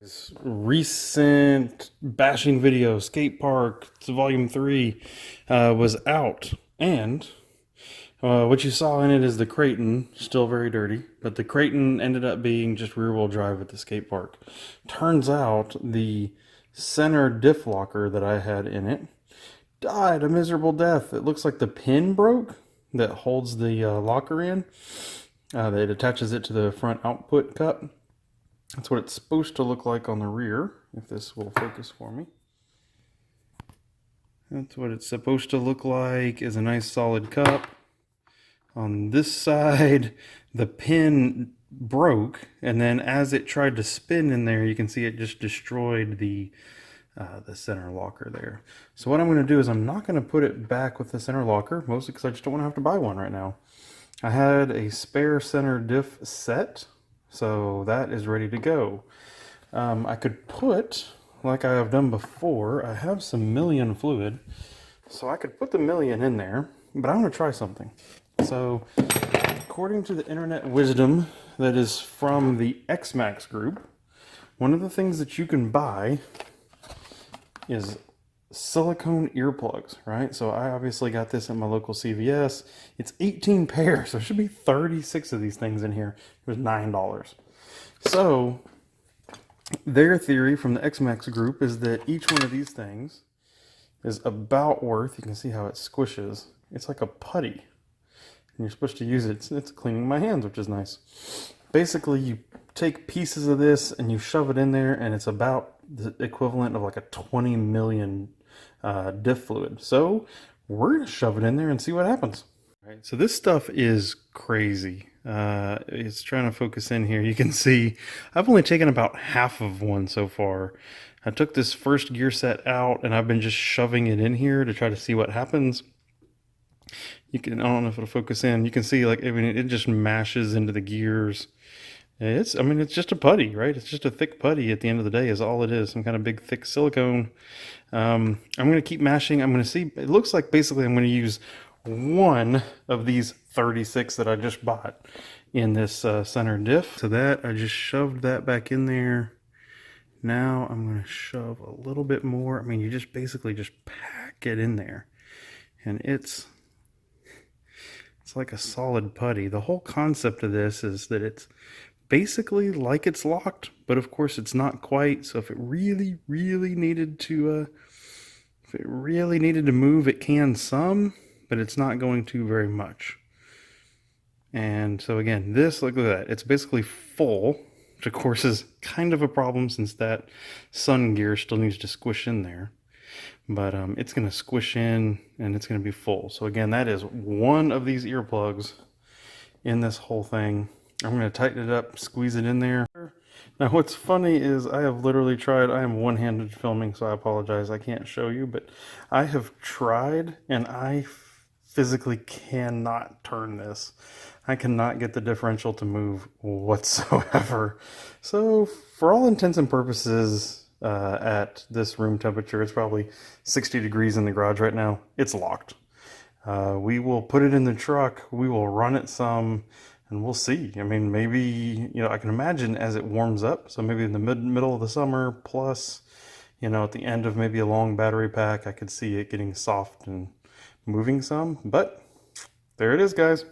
This recent bashing video, Skate Park Volume 3, was out, and what you saw in it is the Creighton, still very dirty, but the Creighton ended up being just rear-wheel drive at the skate park. Turns out the center diff locker that I had in it died a miserable death. It looks like the pin broke that holds the locker in, that attaches it to the front output cup. That's what it's supposed to look like on the rear, if this will focus for me. That's what it's supposed to look like, is a nice solid cup. On this side, the pin broke, and then as it tried to spin in there, you can see it just destroyed the center locker there. So what I'm going to do is I'm not going to put it back with the center locker, mostly because I just don't want to have to buy one right now. I had a spare center diff set, so that is ready to go. I could put, like I have done before, I have some million fluid, so I could put the million in there, but I'm going to try something. So, according to the internet wisdom that is from the X-maxx group, one of the things that you can buy is silicone earplugs, right? So I obviously got this at my local CVS. It's 18 pairs. There should be 36 of these things in here. It was $9. So their theory from the X-maxx group is that each one of these things is about worth, you can see how it squishes. It's like a putty. And you're supposed to use it. It's cleaning my hands, which is nice. Basically, you take pieces of this and you shove it in there, and it's about the equivalent of like a 20 million diff fluid. So we're gonna shove it in there and see what happens. All right, so this stuff is crazy. It's trying to focus in here. You can see I've only taken about half of one so far. I took this first gear set out and I've been just shoving it in here to try to see what happens. You can, I don't know if it'll focus in. You can see, like, I mean, it just mashes into the gears. It's just a putty, right? It's just a thick putty at the end of the day is all it is. Some kind of big, thick silicone. I'm going to keep mashing. I'm going to see, it looks like basically I'm going to use one of these 36 that I just bought in this center diff. So that, I just shoved that back in there. Now I'm going to shove a little bit more. I mean, you just basically just pack it in there. And it's like a solid putty. The whole concept of this is that it's basically like it's locked, but of course it's not quite. So if it really needed to move, it can some, but it's not going to very much. And so again, this, look at that, it's basically full, which of course is kind of a problem since that sun gear still needs to squish in there. But it's going to squish in and it's going to be full. So again, that is one of these earplugs in this whole thing. I'm going to tighten it up, squeeze it in there. Now what's funny is I have literally tried, I am one-handed filming, so I apologize, I can't show you, but I have tried and I physically cannot turn this. I cannot get the differential to move whatsoever. So for all intents and purposes, at this room temperature, it's probably 60 degrees in the garage right now, it's locked. We will put it in the truck, we will run it some, and we'll see. I mean, maybe, you know, I can imagine as it warms up, so maybe in the middle of the summer, plus, you know, at the end of maybe a long battery pack, I could see it getting soft and moving some. But there it is, guys.